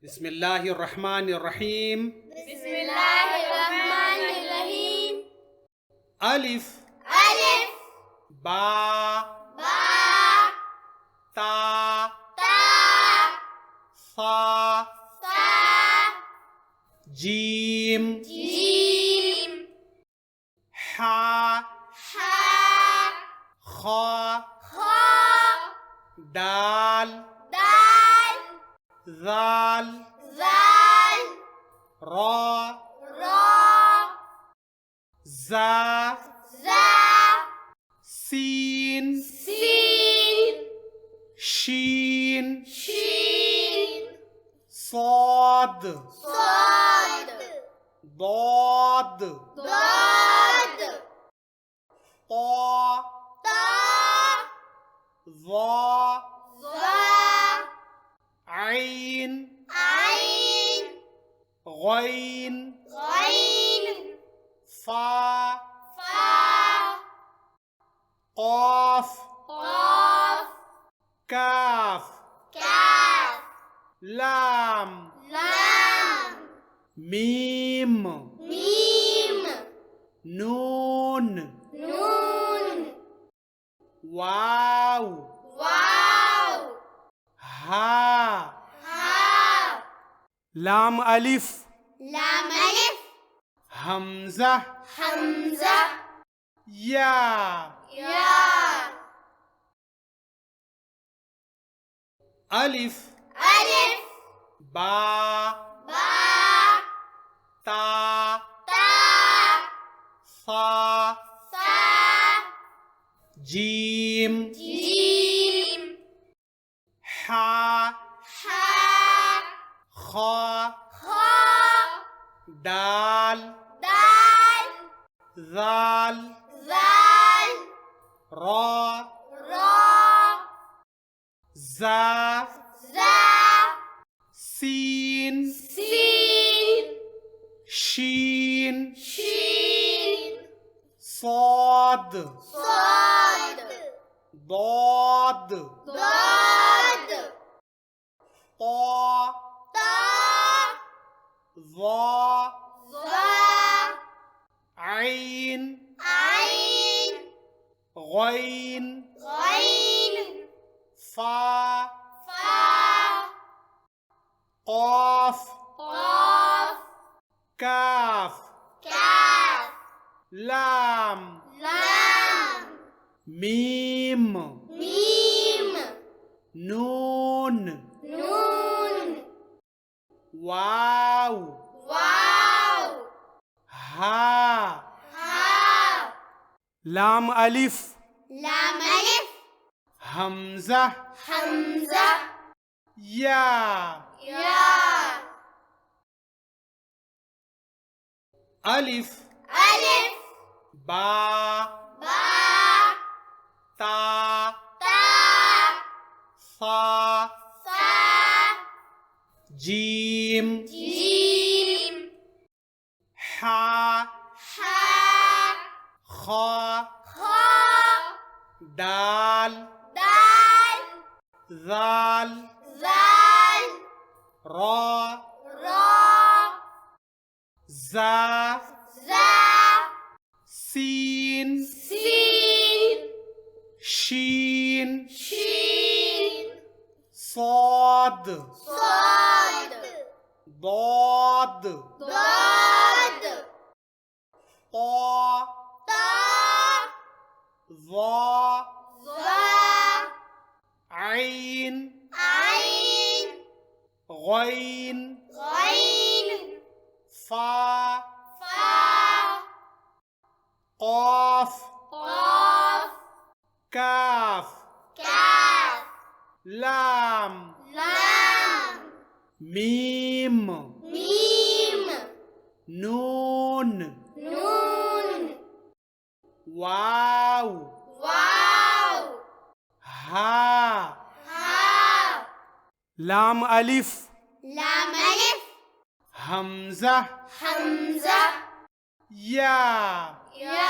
बिस्मिल्लाहिर्रहमानिर्रहीम। बिस्मिल्लाहिर्रहमानिर्रहीम। अलिफ अलिफ बा बा ता ता सा सा जीम जीम हा हा खा खा दाल दाल दाल जाल रा रा जा जा सीन सीन शीन शीन साद साद दाद दाद ता ता ज़ा ज़ा आइन आइन गैन गैन फा फा क़ाफ क़ाफ काफ काफ लाम लाम मीम मीम नून नून वाव वाव हा हा लाम अलिफ लाम अलिफ हमजा हमजा या या अलिफ अलिफ बा बा ता ता सा सा जीम जीम हा हा खा खा दाल दाल दाल जाल रा रा जा जा सीन सीन शीन शीन साद साद दाद दाद ता ता ज़ा ज़ा आइन आइन गैन गैन फा फा क़ाफ क़ाफ काफ काफ लाम लाम मीम मीम नून नून वाव वाव हा हा लाम अलिफ लाम अलिफ हमजा हमजा या या अलिफ अलिफ बा बा ता ता सा सा जीम जीम हा हा खा खा दाल दाल दाल जाल रा रा जा जा सीन सीन शीन शीन साद साद दाद दाद ता ता ज़ा ज़ा आइन आइन गैन गैन फा फा क़ाफ क़ाफ काफ काफ लाम लाम मीम मीम नून नून वाव वाव हा हा लाम अलिफ लाम अलिफ हमजा हमजा या या